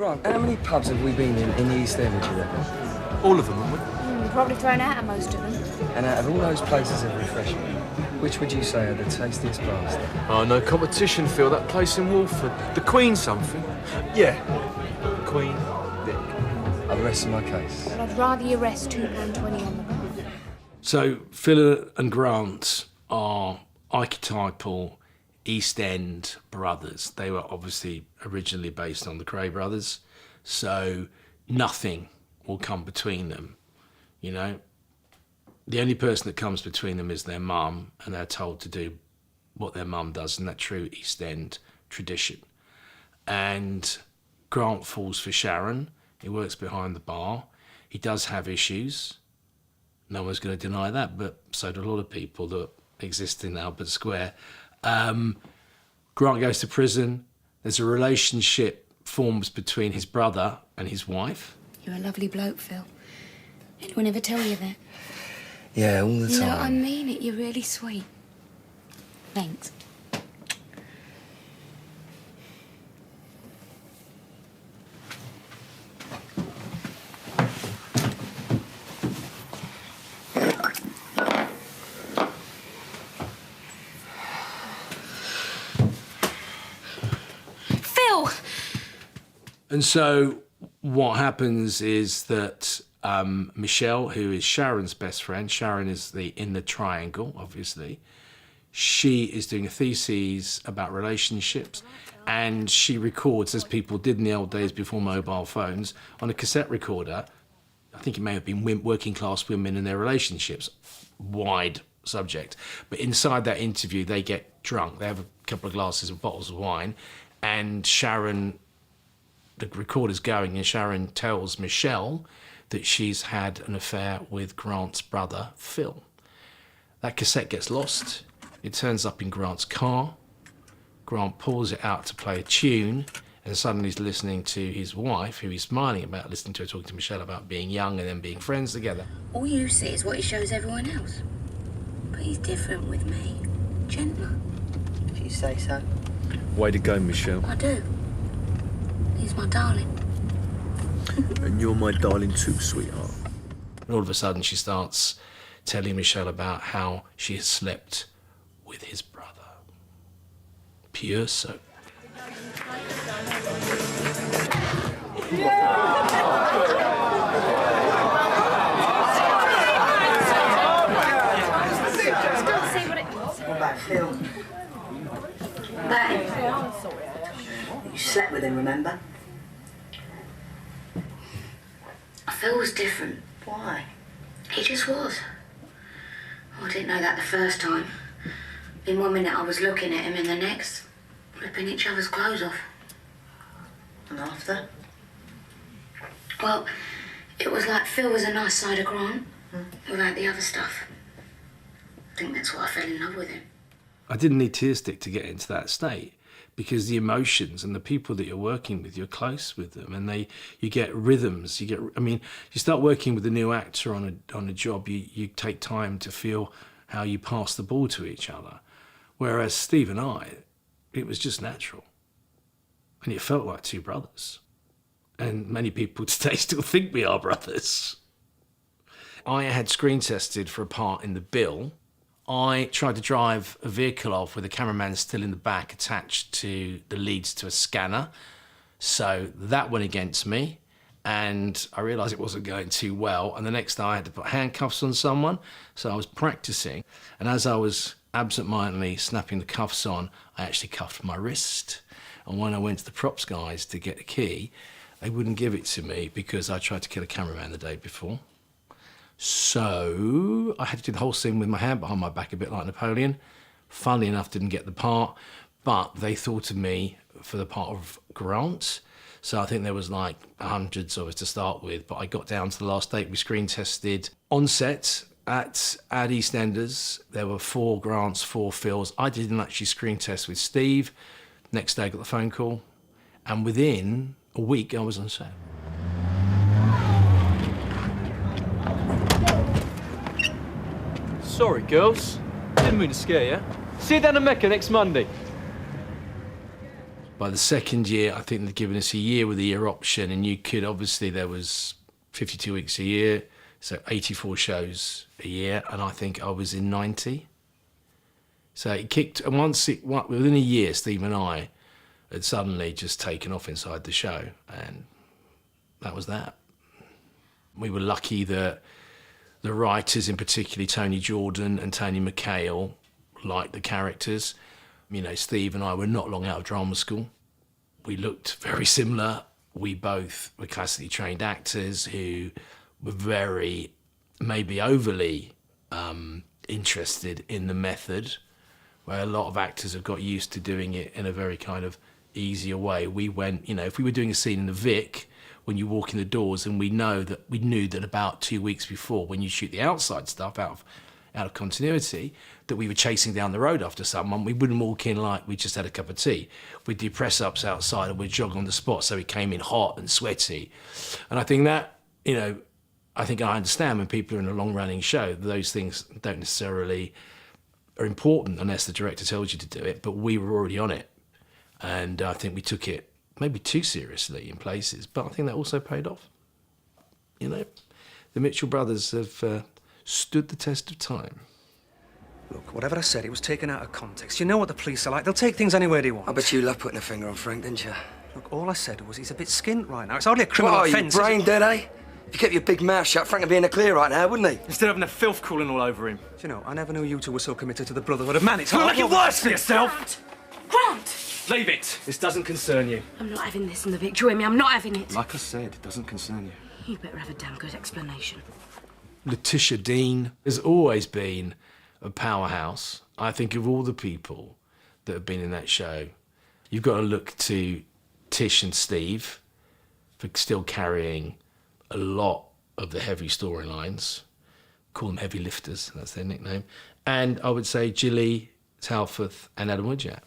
Grant, how many pubs have we been in the East End, would you reckon? All of them, haven't we? Probably thrown out of most of them. And out of all those places of refreshment, which would you say are the tastiest bars? Oh, no competition, Phil. That place in Wolford. The Queen something. Yeah. The Queen Dick. I rest my case. But I'd rather you rest £2.20 on the bar. So Phil and Grant are archetypal East End brothers. They were obviously originally based on the Cray brothers, so nothing will come between them, you know. The only person that comes between them is their mum, and they're told to do what their mum does in that true East End tradition. And Grant falls for Sharon. He works behind the bar. He does have issues. No one's going to deny that, but so do a lot of people that exist in Albert Square. Grant goes to prison. There's a relationship forms between his brother and his wife. You're a lovely bloke, Phil. Anyone ever tell you that? Yeah, all the time. No, I mean it. You're really sweet. Thanks. Phil! And so what happens is that Michelle, who is Sharon's best friend, Sharon is in the triangle, obviously. She is doing a thesis about relationships, and she records, as people did in the old days before mobile phones, on a cassette recorder. I think it may have been working class women and their relationships, wide subject. But inside that interview, they get drunk. They have a couple of glasses of bottles of wine, and Sharon, the recorder's going, and Sharon tells Michelle that she's had an affair with Grant's brother, Phil. That cassette gets lost. It turns up in Grant's car. Grant pulls it out to play a tune, and suddenly he's listening to his wife, who he's smiling about, listening to her talking to Michelle about being young and then being friends together. All you see is what he shows everyone else. But he's different with me. Gentler. If you say so. Way to go, Michelle. I do. He's my darling. And you're my darling too, sweetheart. And all of a sudden she starts telling Michelle about how she has slept with his brother. Pure soap. What about Phil? About him. You slept with him, remember? Phil was different. Why? He just was. Oh, I didn't know that the first time. In 1 minute I was looking at him, in the next, ripping each other's clothes off. And after? Well, it was like Phil was a nice side of Grant, without the other stuff. I think that's why I fell in love with him. I didn't need tear stick to get into that state, because the emotions and the people that you're working with, you're close with them, and you get rhythms. You start working with a new actor on a job, you take time to feel how you pass the ball to each other. Whereas Steve and I, it was just natural. And it felt like two brothers. And many people today still think we are brothers. I had screen tested for a part in The Bill. I tried to drive a vehicle off with a cameraman still in the back attached to the leads to a scanner. So that went against me, and I realised it wasn't going too well. And the next day I had to put handcuffs on someone. So I was practising, and as I was absent-mindedly snapping the cuffs on, I actually cuffed my wrist. And when I went to the props guys to get the key, they wouldn't give it to me because I tried to kill a cameraman the day before. So I had to do the whole scene with my hand behind my back, a bit like Napoleon. Funnily enough, didn't get the part, but they thought of me for the part of Grant. So I think there was like hundreds of us to start with, but I got down to the last date. We screen tested on set at EastEnders. There were 4 Grants, 4 Phils. I didn't actually screen test with Steve. Next day I got the phone call, and within a week I was on set. Sorry, girls. Didn't mean to scare you. See you down in Mecca next Monday. By the second year, I think they'd given us a year with a year option, and you could, obviously, there was 52 weeks a year, so 84 shows a year, and I think I was in 90. So it kicked, and within a year, Steve and I had suddenly just taken off inside the show, and that was that. We were lucky that the writers, in particularly Tony Jordan and Tony McHale, liked the characters. You know, Steve and I were not long out of drama school. We looked very similar. We both were classically trained actors who were very, maybe overly interested in the method, where a lot of actors have got used to doing it in a very kind of easier way. We went, you know, if we were doing a scene in the Vic, when you walk in the doors, and we knew that about 2 weeks before, when you shoot the outside stuff out of continuity, that we were chasing down the road after someone. We wouldn't walk in like we just had a cup of tea. We'd do press-ups outside and we'd jog on the spot, so we came in hot and sweaty. And I think that, you know, I understand when people are in a long-running show, those things don't necessarily are important unless the director tells you to do it, but we were already on it. And I think we took it maybe too seriously in places, but I think that also paid off. You know, the Mitchell brothers have stood the test of time. Look, whatever I said, it was taken out of context. You know what the police are like. They'll take things any way they want. I bet you love putting a finger on Frank, didn't you? Look, all I said was he's a bit skint right now. It's hardly a criminal What are offence. you, brain dead, eh? If you kept your big mouth shut, Frank would be in the clear right now, wouldn't he? Instead of having the filth crawling all over him. Do you know, I never knew you two were so committed to the brotherhood of man. It's Feel hard. like it works for yourself! Grant! Leave it! This doesn't concern you. I'm not having this in the Vic. Do you hear me? I'm not having it. Like I said, it doesn't concern you. You better have a damn good explanation. Letitia Dean has always been a powerhouse. I think of all the people that have been in that show, you've got to look to Tish and Steve for still carrying a lot of the heavy storylines. Call them heavy lifters, that's their nickname. And I would say Gilly, Talforth and Adam Woodyatt.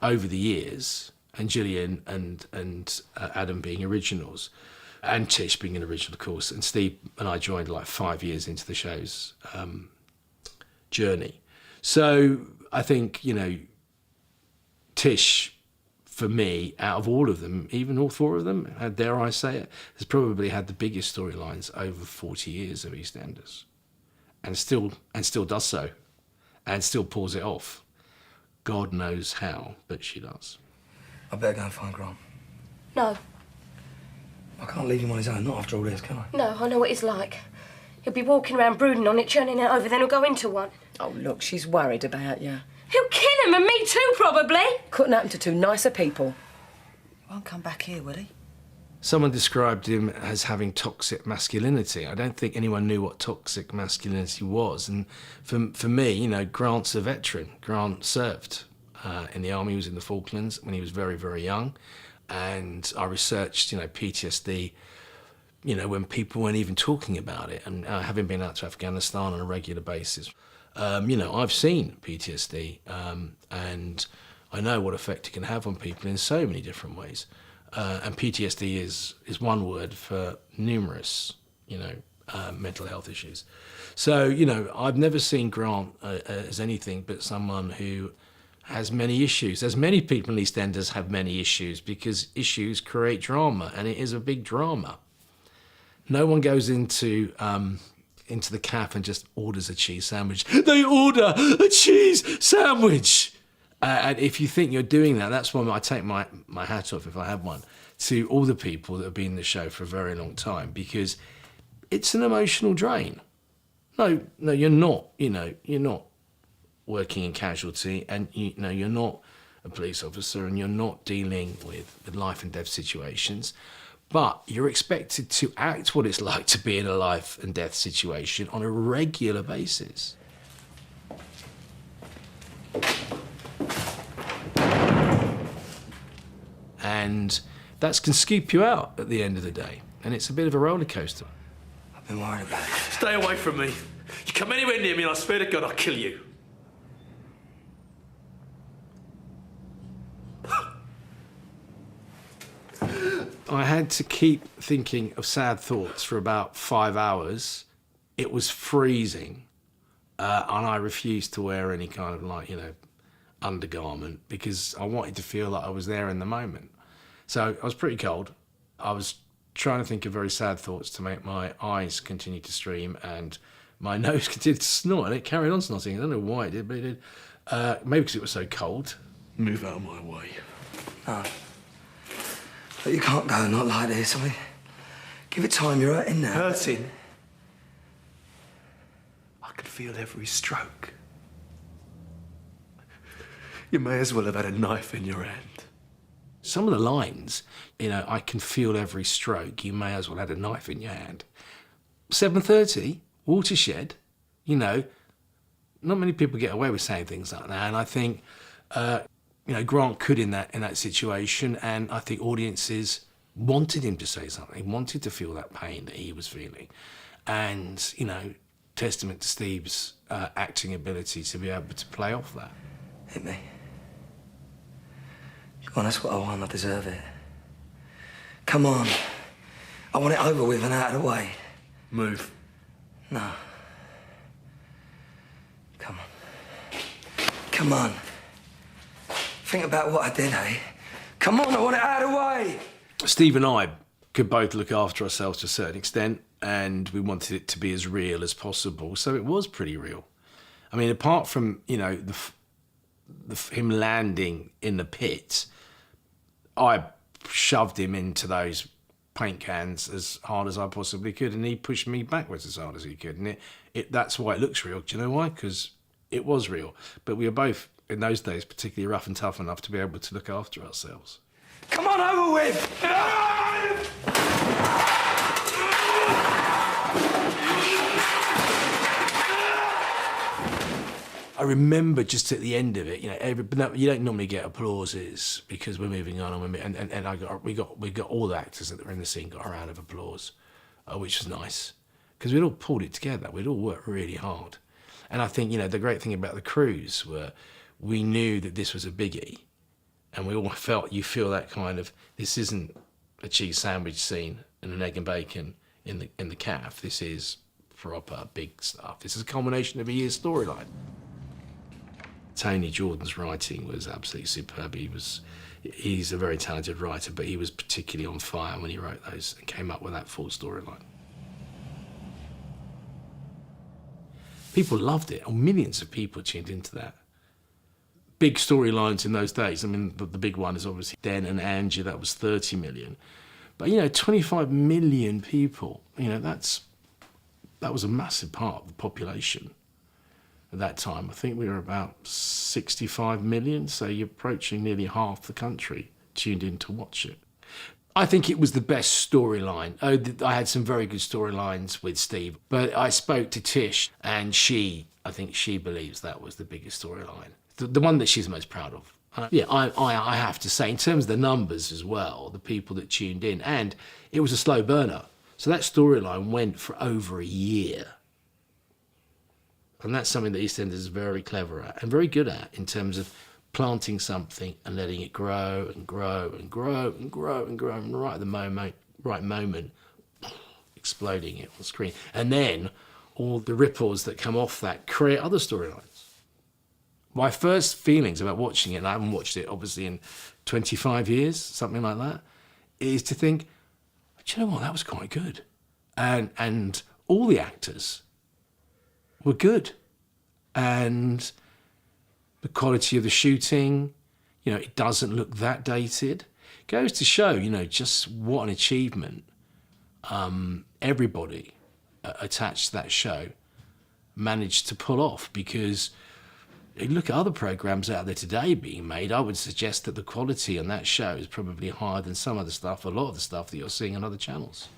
Over the years, and Gillian and Adam being originals, and Tish being an original, of course, and Steve and I joined like 5 years into the show's journey. So I think, you know, Tish, for me, out of all of them, even all four of them, dare I say it, has probably had the biggest storylines over 40 years of EastEnders, and still does so, and still pulls it off. God knows how, but she does. I better go and find Grant. No, I can't leave him on his own, not after all this, can I? no, I know what he's like. He'll be walking around brooding on it, churning it over, then he'll go into one. Oh, look, she's worried about you. He'll kill him, and me too, probably. Couldn't happen to two nicer people. He won't come back here, will he? Someone described him as having toxic masculinity. I don't think anyone knew what toxic masculinity was. And for me, you know, Grant's a veteran. Grant served in the army. He was in the Falklands when he was very, very young. And I researched, you know, PTSD, you know, when people weren't even talking about it. And having been out to Afghanistan on a regular basis, you know, I've seen PTSD and I know what effect it can have on people in so many different ways. And PTSD is one word for numerous, you know, mental health issues. So, you know, I've never seen Grant as anything but someone who has many issues. As many people in EastEnders have many issues, because issues create drama, and it is a big drama. No one goes into the cafe and just orders a cheese sandwich. They order a cheese sandwich. And if you think you're doing that, that's why I take my hat off, if I have one, to all the people that have been in the show for a very long time, because it's an emotional drain. No, you're not. You know, you're not working in casualty, and you know you're not a police officer, and you're not dealing with life and death situations. But you're expected to act what it's like to be in a life and death situation on a regular basis. And that can scoop you out at the end of the day. And it's a bit of a roller coaster. I've been worried about it. Stay away from me. You come anywhere near me and I swear to God I'll kill you. I had to keep thinking of sad thoughts for about 5 hours. It was freezing, and I refused to wear any kind of, like, you know, undergarment because I wanted to feel like I was there in the moment. So I was pretty cold. I was trying to think of very sad thoughts to make my eyes continue to stream and my nose continued to snort, and it carried on snorting. I don't know why it did, but it did. Maybe because it was so cold. Move out of my way. No. But you can't go, not like this. I mean, give it time, you're hurting now. Hurting? I can feel every stroke. You may as well have had a knife in your hand. Some of the lines, I can feel every stroke, you may as well have a knife in your hand. 7:30, Watershed, not many people get away with saying things like that. And I think, Grant could in that situation. And I think audiences wanted him to say something, wanted to feel that pain that he was feeling. And, testament to Steve's acting ability to be able to play off that. Hit me. Come on, that's what I want. I deserve it. Come on. I want it over with and out of the way. Move. No. Come on. Come on. Think about what I did, eh? Come on, I want it out of the way. Steve and I could both look after ourselves to a certain extent, and we wanted it to be as real as possible. So it was pretty real. I mean, apart from, him landing in the pit, I shoved him into those paint cans as hard as I possibly could, and he pushed me backwards as hard as he could. And that's why it looks real. Do you know why? Because it was real. But we were both, in those days, particularly rough and tough enough to be able to look after ourselves. Come on, over with! I remember just at the end of it, you don't normally get applauses because we're moving on, and we got all the actors that were in the scene got a round of applause, which was nice because we'd all pulled it together. We'd all worked really hard, and I think the great thing about the crews were we knew that this was a biggie, and we all you feel that kind of, this isn't a cheese sandwich scene and an egg and bacon in the calf. This is proper big stuff. This is a culmination of a year's storyline. Tony Jordan's writing was absolutely superb. He's a very talented writer, but he was particularly on fire when he wrote those and came up with that full storyline. People loved it, and millions of people tuned into that. Big storylines in those days. I mean, the big one is obviously Den and Angie, that was 30 million. But, 25 million people, that was a massive part of the population. At that time, I think we were about 65 million, so you're approaching nearly half the country tuned in to watch it. I think it was the best storyline. I had some very good storylines with Steve, but I spoke to Tish, and I think she believes that was the biggest storyline. The one that she's most proud of. I have to say, in terms of the numbers as well, the people that tuned in, and it was a slow burner. So that storyline went for over a year. And that's something that EastEnders is very clever at and very good at in terms of planting something and letting it grow and grow and grow and grow and grow, and right at the right moment, exploding it on screen. And then all the ripples that come off that create other storylines. My first feelings about watching it, and I haven't watched it obviously in 25 years, something like that, is to think, do you know what, that was quite good. And all the actors were good, and the quality of the shooting, it doesn't look that dated. Goes to show, just what an achievement everybody attached to that show managed to pull off. Because you look at other programs out there today being made, I would suggest that the quality on that show is probably higher than some of the stuff, a lot of the stuff that you're seeing on other channels.